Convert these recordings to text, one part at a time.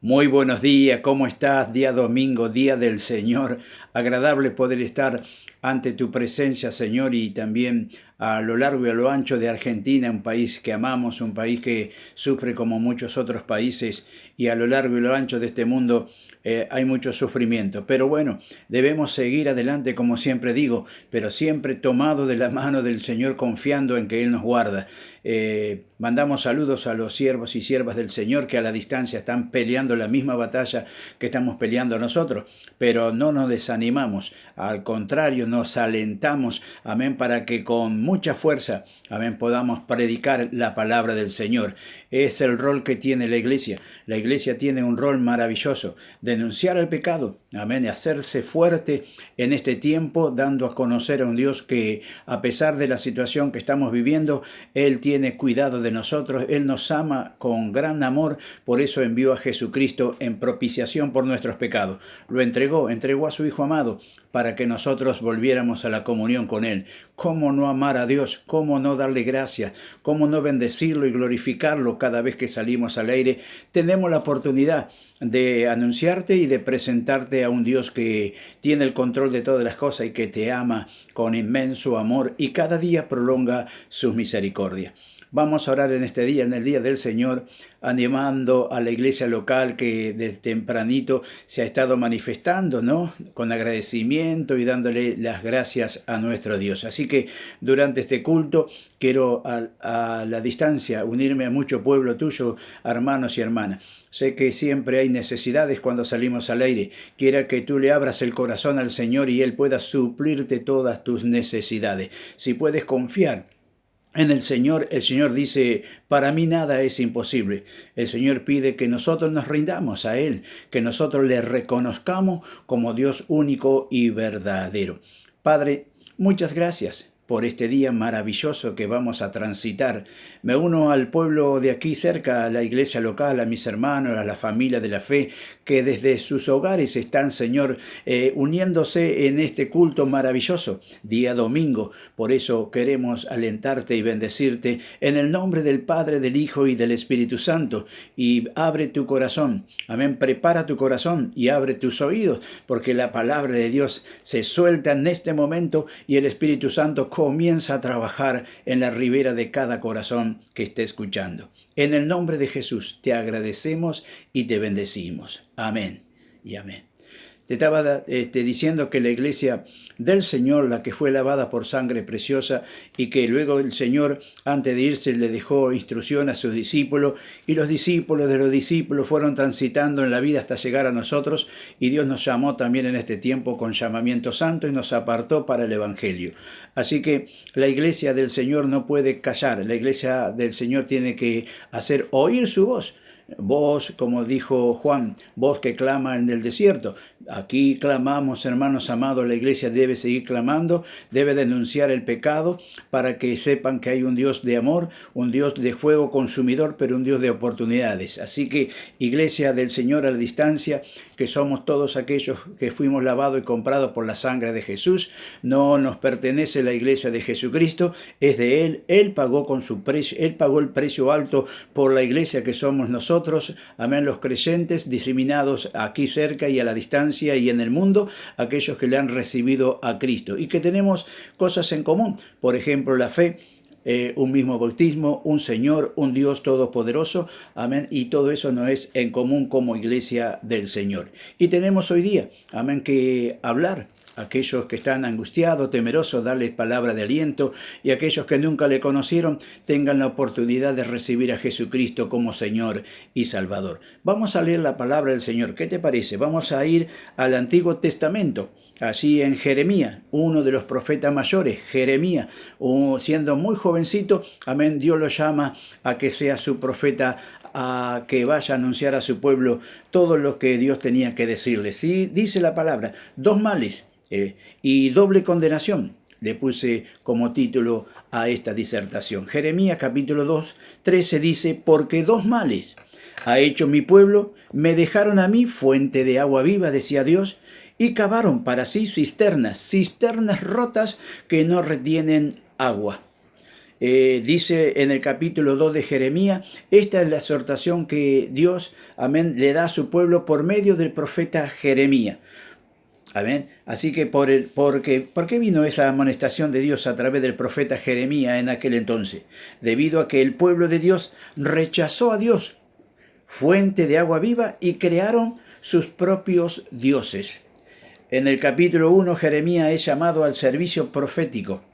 Muy buenos días, ¿cómo estás? Día domingo, día del Señor. Agradable poder estar ante tu presencia, Señor, y también a lo largo y a lo ancho de Argentina, un país que amamos, un país que sufre como muchos otros países, y a lo largo y lo ancho de este mundo hay mucho sufrimiento. Pero bueno, debemos seguir adelante, como siempre digo, pero siempre tomado de la mano del Señor, confiando en que Él nos guarda. Mandamos saludos a los siervos y siervas del Señor que a la distancia están peleando la misma batalla que estamos peleando nosotros, pero no nos desanimamos, al contrario, nos alentamos, amén, para que con mucha fuerza, amén, podamos predicar la palabra del Señor. Es el rol que tiene la iglesia. La iglesia tiene un rol maravilloso: denunciar el pecado, amén, y hacerse fuerte en este tiempo, dando a conocer a un Dios que, a pesar de la situación que estamos viviendo, Él tiene cuidado de nosotros, Él nos ama con gran amor, por eso envió a Jesucristo en propiciación por nuestros pecados. Lo entregó a su Hijo amado para que nosotros volviéramos a la comunión con Él. ¿Cómo no amar a Dios? ¿Cómo no darle gracias? ¿Cómo no bendecirlo y glorificarlo cada vez que salimos al aire? Tenemos la oportunidad de anunciarte y de presentarte a un Dios que tiene el control de todas las cosas y que te ama con inmenso amor y cada día prolonga sus misericordias. Vamos a orar en este día, en el Día del Señor, animando a la iglesia local que desde tempranito se ha estado manifestando, ¿no?, con agradecimiento y dándole las gracias a nuestro Dios. Así que durante este culto quiero a la distancia unirme a mucho pueblo tuyo, hermanos y hermanas. Sé que siempre hay necesidades cuando salimos al aire. Quiera que tú le abras el corazón al Señor y Él pueda suplirte todas tus necesidades. Si puedes confiar en el Señor dice: para mí nada es imposible. El Señor pide que nosotros nos rindamos a Él, que nosotros le reconozcamos como Dios único y verdadero. Padre, muchas gracias por este día maravilloso que vamos a transitar. Me uno al pueblo de aquí cerca, a la iglesia local, a mis hermanos, a la familia de la fe, que desde sus hogares están, Señor, uniéndose en este culto maravilloso, día domingo. Por eso queremos alentarte y bendecirte en el nombre del Padre, del Hijo y del Espíritu Santo. Y abre tu corazón, amén, prepara tu corazón y abre tus oídos, porque la palabra de Dios se suelta en este momento y el Espíritu Santo comienza a trabajar en la ribera de cada corazón que esté escuchando. En el nombre de Jesús te agradecemos y te bendecimos. Amén y amén. Te estaba diciendo que la iglesia del Señor, la que fue lavada por sangre preciosa, y que luego el Señor, antes de irse, le dejó instrucción a sus discípulos, y los discípulos de los discípulos fueron transitando en la vida hasta llegar a nosotros, y Dios nos llamó también en este tiempo con llamamiento santo y nos apartó para el Evangelio. Así que la iglesia del Señor no puede callar, la iglesia del Señor tiene que hacer oír su voz. Voz, como dijo Juan, voz que clama en el desierto. Aquí clamamos, hermanos amados, la iglesia debe seguir clamando, debe denunciar el pecado para que sepan que hay un Dios de amor, un Dios de fuego consumidor, pero un Dios de oportunidades. Así que, iglesia del Señor a la distancia, que somos todos aquellos que fuimos lavados y comprados por la sangre de Jesús, no nos pertenece la iglesia de Jesucristo, es de Él. Él pagó con su precio, Él pagó el precio alto por la iglesia que somos nosotros, amén, los creyentes diseminados aquí cerca y a la distancia y en el mundo, aquellos que le han recibido a Cristo y que tenemos cosas en común, por ejemplo la fe, un mismo bautismo, un Señor, un Dios todopoderoso, amén, y todo eso nos es en común como iglesia del Señor. Y tenemos hoy día, amén, que hablar a aquellos que están angustiados, temerosos, darles palabra de aliento, y aquellos que nunca le conocieron tengan la oportunidad de recibir a Jesucristo como Señor y Salvador. Vamos a leer la palabra del Señor. ¿Qué te parece? Vamos a ir al Antiguo Testamento, así en Jeremías, uno de los profetas mayores, Jeremías, siendo muy jovencito, amén, Dios lo llama a que sea su profeta, a que vaya a anunciar a su pueblo todo lo que Dios tenía que decirle. Sí, dice la palabra: dos males y doble condenación. Le puse como título a esta disertación. Jeremías capítulo 2, 13 dice: porque dos males ha hecho mi pueblo, me dejaron a mí fuente de agua viva, decía Dios, y cavaron para sí cisternas rotas que no retienen agua. dice en el capítulo 2 de Jeremías, esta es la exhortación que Dios, amén, le da a su pueblo por medio del profeta Jeremías. Amén. Así que ¿por qué vino esa amonestación de Dios a través del profeta Jeremías en aquel entonces? Debido a que el pueblo de Dios rechazó a Dios, fuente de agua viva, y crearon sus propios dioses. En el capítulo 1, Jeremías es llamado al servicio profético.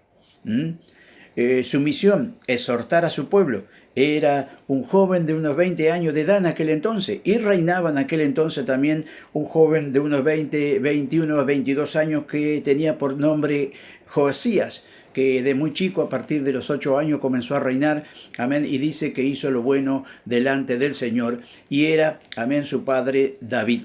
Su misión, exhortar a su pueblo. Era un joven de unos 20 años de edad en aquel entonces, y reinaba en aquel entonces también un joven de unos 21 a 22 años que tenía por nombre Josías, que de muy chico, a partir de los 8 años, comenzó a reinar, amén, y dice que hizo lo bueno delante del Señor, y era, amén, su padre David.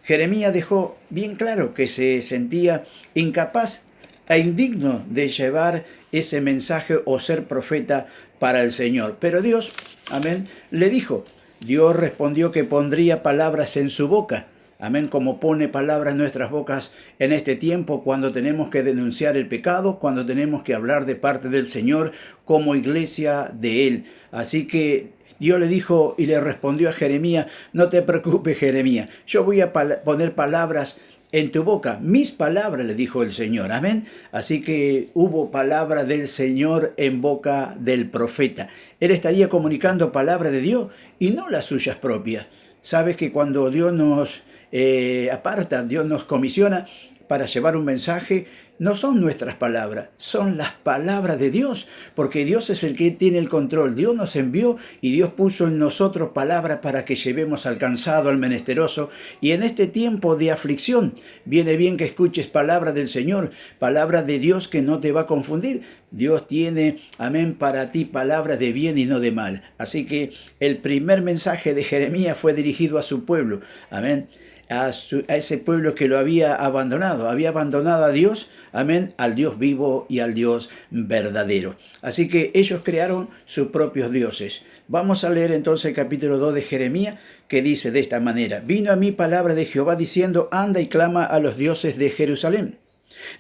Jeremías dejó bien claro que se sentía incapaz e indigno de llevar ese mensaje o ser profeta para el Señor. Pero Dios, amén, le dijo, Dios respondió que pondría palabras en su boca. Amén, como pone palabras en nuestras bocas en este tiempo, cuando tenemos que denunciar el pecado, cuando tenemos que hablar de parte del Señor como iglesia de Él. Así que Dios le dijo y le respondió a Jeremías, no te preocupes, Jeremías, yo voy a poner palabras en tu boca, mis palabras, le dijo el Señor. Amén. Así que hubo palabra del Señor en boca del profeta. Él estaría comunicando palabra de Dios y no las suyas propias. Sabes que cuando Dios nos aparta, Dios nos comisiona para llevar un mensaje, no son nuestras palabras, son las palabras de Dios, porque Dios es el que tiene el control. Dios nos envió y Dios puso en nosotros palabras para que llevemos al cansado, al menesteroso. Y en este tiempo de aflicción, viene bien que escuches palabras del Señor, palabras de Dios que no te va a confundir. Dios tiene, amén, para ti palabras de bien y no de mal. Así que el primer mensaje de Jeremías fue dirigido a su pueblo, amén. A ese pueblo que lo había abandonado a Dios, amén, al Dios vivo y al Dios verdadero. Así que ellos crearon sus propios dioses. Vamos a leer entonces el capítulo 2 de Jeremías, que dice de esta manera, vino a mí palabra de Jehová diciendo, anda y clama a los dioses de Jerusalén,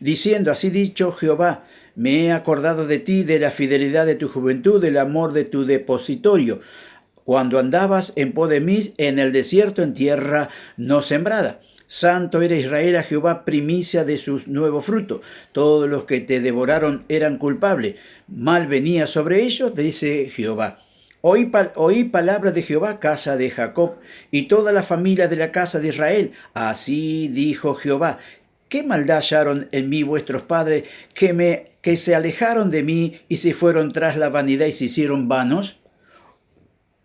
diciendo, así dicho Jehová, me he acordado de ti, de la fidelidad de tu juventud, del amor de tu depositorio, cuando andabas en pos de mí en el desierto, en tierra no sembrada. Santo era Israel a Jehová, primicia de sus nuevos frutos. Todos los que te devoraron eran culpables. Mal venía sobre ellos, dice Jehová. Oí palabra de Jehová, casa de Jacob, y toda la familia de la casa de Israel. Así dijo Jehová. ¿Qué maldad hallaron en mí vuestros padres, que se alejaron de mí y se fueron tras la vanidad y se hicieron vanos?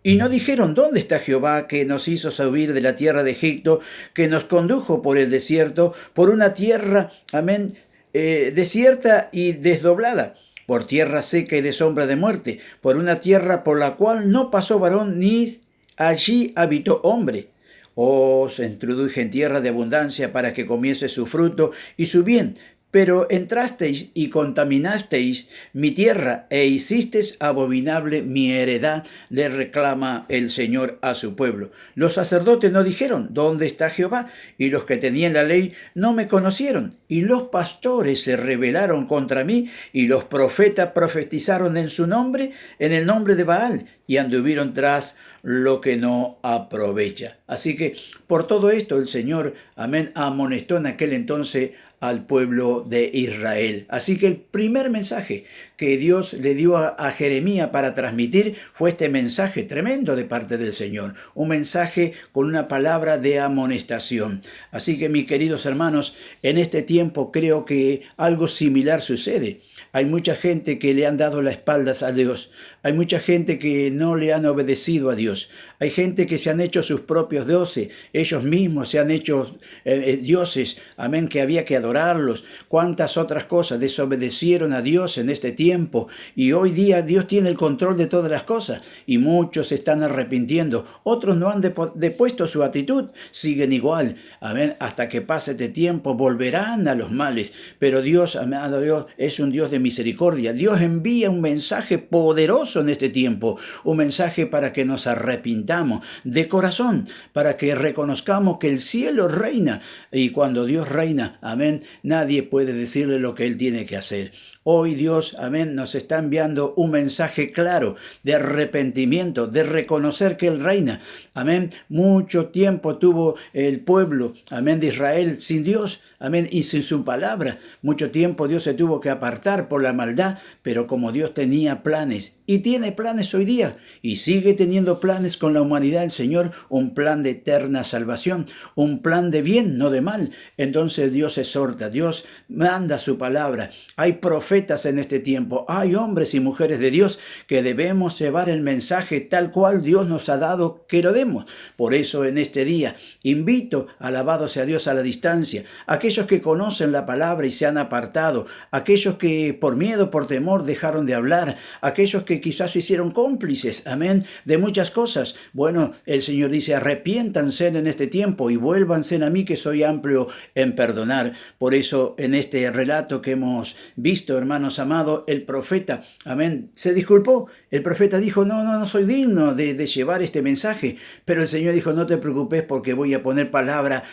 Y no dijeron, ¿dónde está Jehová que nos hizo subir de la tierra de Egipto, que nos condujo por el desierto, por una tierra, amén, desierta y desdoblada, por tierra seca y de sombra de muerte, por una tierra por la cual no pasó varón, ni allí habitó hombre? Os introduje en tierra de abundancia para que comiese su fruto y su bien. Pero entrasteis y contaminasteis mi tierra e hicisteis abominable mi heredad, le reclama el Señor a su pueblo. Los sacerdotes no dijeron, ¿dónde está Jehová? Y los que tenían la ley no me conocieron. Y los pastores se rebelaron contra mí, y los profetas profetizaron en su nombre, en el nombre de Baal, y anduvieron tras lo que no aprovecha. Así que por todo esto el Señor, amén, amonestó en aquel entonces al pueblo de Israel. Así que el primer mensaje que Dios le dio a Jeremías para transmitir fue este mensaje tremendo de parte del Señor, un mensaje con una palabra de amonestación. Así que, mis queridos hermanos, en este tiempo creo que algo similar sucede. Hay mucha gente que le han dado las espaldas a Dios. Hay mucha gente que no le han obedecido a Dios. Hay gente que se han hecho sus propios dioses. Ellos mismos se han hecho dioses. Amén, que había que adorarlos. Cuántas otras cosas desobedecieron a Dios en este tiempo. Y hoy día Dios tiene el control de todas las cosas. Y muchos se están arrepintiendo. Otros no han depuesto su actitud. Siguen igual. Amén, hasta que pase este tiempo volverán a los males. Pero Dios, amado Dios, es un Dios de misericordia. Dios envía un mensaje poderoso en este tiempo, un mensaje para que nos arrepintamos de corazón, para que reconozcamos que el cielo reina, y cuando Dios reina, amén, nadie puede decirle lo que Él tiene que hacer. Hoy Dios, amén, nos está enviando un mensaje claro de arrepentimiento, de reconocer que Él reina. Amén. Mucho tiempo tuvo el pueblo, amén, de Israel sin Dios, amén, y sin su palabra. Mucho tiempo Dios se tuvo que apartar por la maldad, pero como Dios tenía planes, y tiene planes hoy día, y sigue teniendo planes con la humanidad, el Señor, un plan de eterna salvación, un plan de bien, no de mal. Entonces Dios exhorta, Dios manda su palabra. Hay profetas en este tiempo, hay hombres y mujeres de Dios que debemos llevar el mensaje tal cual Dios nos ha dado que lo demos. Por eso en este día invito, alabado sea Dios a la distancia, a aquellos que conocen la palabra y se han apartado, aquellos que por miedo, por temor dejaron de hablar, aquellos que quizás se hicieron cómplices, amén, de muchas cosas. Bueno, el Señor dice, arrepiéntanse en este tiempo y vuélvanse a mí que soy amplio en perdonar. Por eso en este relato que hemos visto, hermanos amados, el profeta, amén, se disculpó. El profeta dijo, no soy digno de llevar este mensaje, pero el Señor dijo, no te preocupes porque voy a poner palabras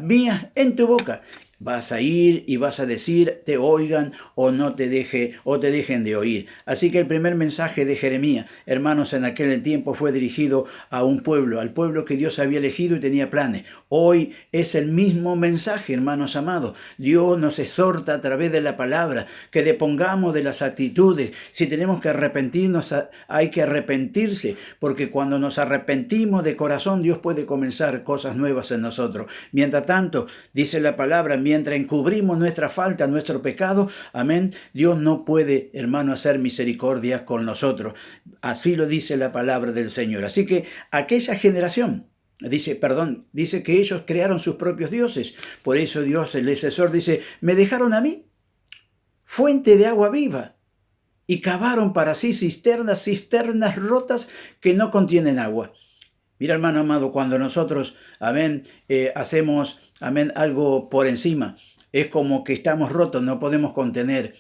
mías en tu boca. Vas a ir y vas a decir, te oigan o no te dejen de oír. Así que el primer mensaje de Jeremías, hermanos, en aquel tiempo fue dirigido a un pueblo, al pueblo que Dios había elegido y tenía planes. Hoy es el mismo mensaje, hermanos amados. Dios nos exhorta a través de la palabra que depongamos de las actitudes. Si tenemos que arrepentirnos, hay que arrepentirse, porque cuando nos arrepentimos de corazón, Dios puede comenzar cosas nuevas en nosotros. Mientras tanto, dice la palabra, mientras encubrimos nuestra falta, nuestro pecado, amén, Dios no puede, hermano, hacer misericordia con nosotros. Así lo dice la palabra del Señor. Así que aquella generación, dice que ellos crearon sus propios dioses. Por eso Dios, el excesor, dice, me dejaron a mí, fuente de agua viva, y cavaron para sí cisternas rotas que no contienen agua. Mira, hermano amado, cuando nosotros, amén, hacemos, amén, algo por encima, es como que estamos rotos, no podemos contener.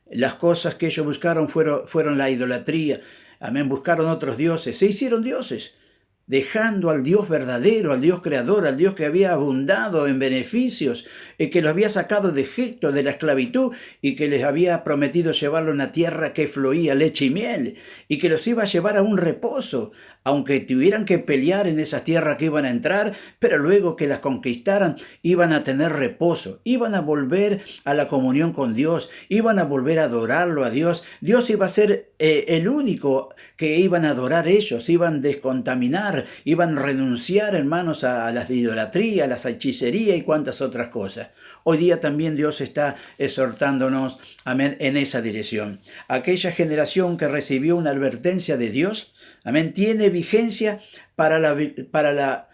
Las cosas que ellos buscaron fueron la idolatría, amén, buscaron otros dioses, se hicieron dioses, dejando al Dios verdadero, al Dios creador, al Dios que había abundado en beneficios, que los había sacado de Egipto, de la esclavitud, y que les había prometido llevarlo a una tierra que fluía leche y miel, y que los iba a llevar a un reposo, aunque tuvieran que pelear en esas tierras que iban a entrar, pero luego que las conquistaran, iban a tener reposo, iban a volver a la comunión con Dios, iban a volver a adorarlo a Dios. Dios iba a ser el único que iban a adorar ellos, iban a descontaminar, iban a renunciar, hermanos, a la idolatría, a la hechicería y cuantas otras cosas. Hoy día también Dios está exhortándonos, amén, en esa dirección. Aquella generación que recibió una advertencia de Dios, amén, tiene vigencia para la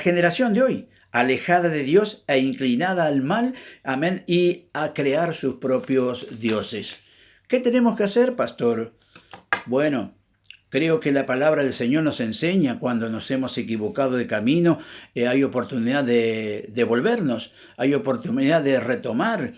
generación de hoy, alejada de Dios e inclinada al mal, amén, y a crear sus propios dioses. ¿Qué tenemos que hacer, pastor? Bueno, creo que la palabra del Señor nos enseña cuando nos hemos equivocado de camino, hay oportunidad de volvernos, hay oportunidad de retomar.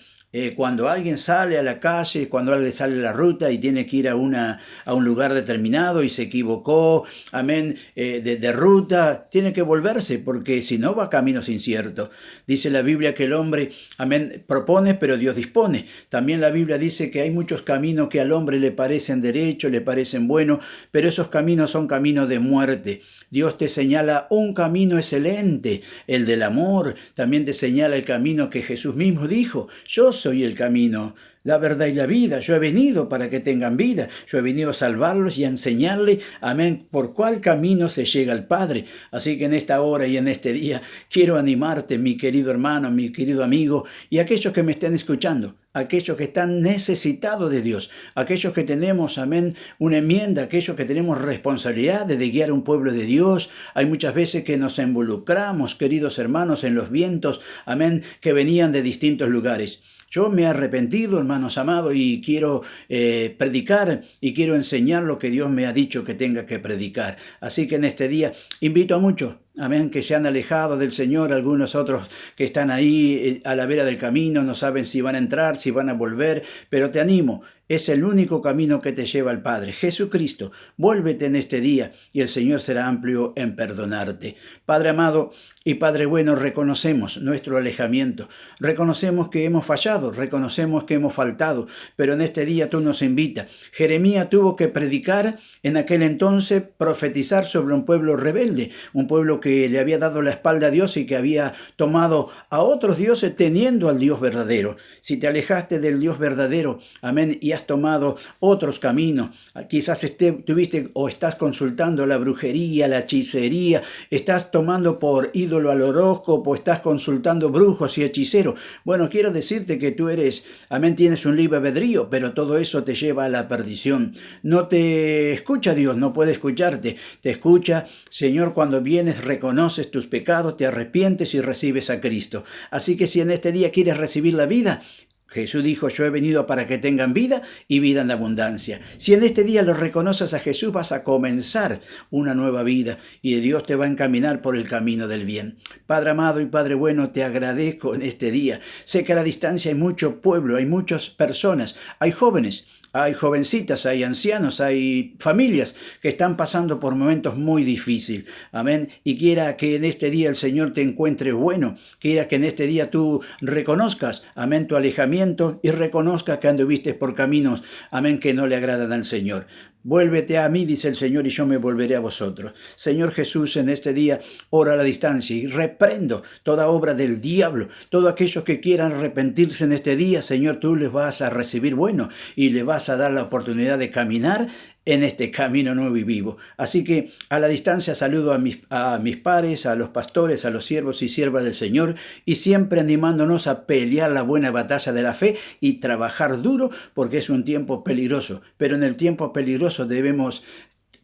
Cuando alguien sale a la calle, cuando alguien sale a la ruta y tiene que ir a un lugar determinado y se equivocó, amén, de ruta, tiene que volverse porque si no va a caminos inciertos. Dice la Biblia que el hombre, amén, propone, pero Dios dispone. También la Biblia dice que hay muchos caminos que al hombre le parecen derechos, le parecen buenos, pero esos caminos son caminos de muerte. Dios te señala un camino excelente, el del amor. También te señala el camino que Jesús mismo dijo, yo soy el camino, la verdad y la vida. Yo he venido para que tengan vida. Yo he venido a salvarlos y a enseñarles, amén, por cuál camino se llega al Padre. Así que en esta hora y en este día quiero animarte, mi querido hermano, mi querido amigo, y aquellos que me estén escuchando, aquellos que están necesitados de Dios, aquellos que tenemos, amén, una enmienda, aquellos que tenemos responsabilidad de guiar a un pueblo de Dios. Hay muchas veces que nos involucramos, queridos hermanos, en los vientos, amén, que venían de distintos lugares. Yo me he arrepentido, hermanos amados, y quiero predicar y quiero enseñar lo que Dios me ha dicho que tenga que predicar. Así que en este día invito a muchos amén, que se han alejado del Señor, algunos otros que están ahí a la vera del camino, no saben si van a entrar, si van a volver, pero te animo. Es el único camino que te lleva al Padre, Jesucristo. Vuélvete en este día y el Señor será amplio en perdonarte. Padre amado y Padre bueno, reconocemos nuestro alejamiento. Reconocemos que hemos fallado, reconocemos que hemos faltado, pero en este día tú nos invitas. Jeremías tuvo que predicar en aquel entonces, profetizar sobre un pueblo rebelde, un pueblo que le había dado la espalda a Dios y que había tomado a otros dioses teniendo al Dios verdadero. Si te alejaste del Dios verdadero, amén, y has tomado otros caminos, quizás tuviste o estás consultando la brujería, la hechicería, estás tomando por ídolo al horóscopo, estás consultando brujos y hechiceros. Bueno, quiero decirte que tú eres, amén, tienes un libre albedrío, pero todo eso te lleva a la perdición. No te escucha Dios, no puede escucharte. Te escucha, Señor, cuando vienes, reconoces tus pecados, te arrepientes y recibes a Cristo. Así que si en este día quieres recibir la vida, Jesús dijo, yo he venido para que tengan vida y vida en abundancia. Si en este día lo reconoces a Jesús, vas a comenzar una nueva vida y Dios te va a encaminar por el camino del bien. Padre amado y Padre bueno, te agradezco en este día. Sé que a la distancia hay mucho pueblo, hay muchas personas, hay jóvenes, hay jovencitas, hay ancianos, hay familias que están pasando por momentos muy difíciles. Amén. Y quiera que en este día el Señor te encuentre bueno. Quiera que en este día tú reconozcas, amén, tu alejamiento y reconozcas que anduviste por caminos, amén, que no le agradan al Señor. Vuélvete a mí, dice el Señor, y yo me volveré a vosotros. Señor Jesús, en este día ora a la distancia y reprendo toda obra del diablo. Todos aquellos que quieran arrepentirse en este día, Señor, tú les vas a recibir bueno y les vas a dar la oportunidad de caminar en este camino nuevo y vivo. Así que a la distancia saludo a mis pares, a los pastores, a los siervos y siervas del Señor, y siempre animándonos a pelear la buena batalla de la fe y trabajar duro, porque es un tiempo peligroso. Pero en el tiempo peligroso debemos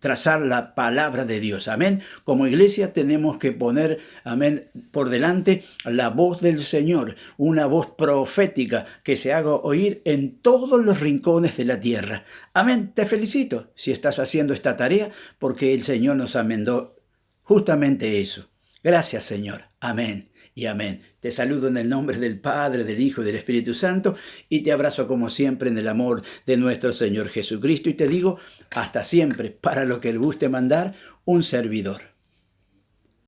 trazar la palabra de Dios. Amén. Como iglesia tenemos que poner, amén, por delante la voz del Señor, una voz profética que se haga oír en todos los rincones de la tierra. Amén. Te felicito si estás haciendo esta tarea, porque el Señor nos amendó justamente eso. Gracias, Señor. Amén y amén. Te saludo en el nombre del Padre, del Hijo y del Espíritu Santo, y te abrazo como siempre en el amor de nuestro Señor Jesucristo, y te digo hasta siempre, para lo que Él guste mandar, un servidor.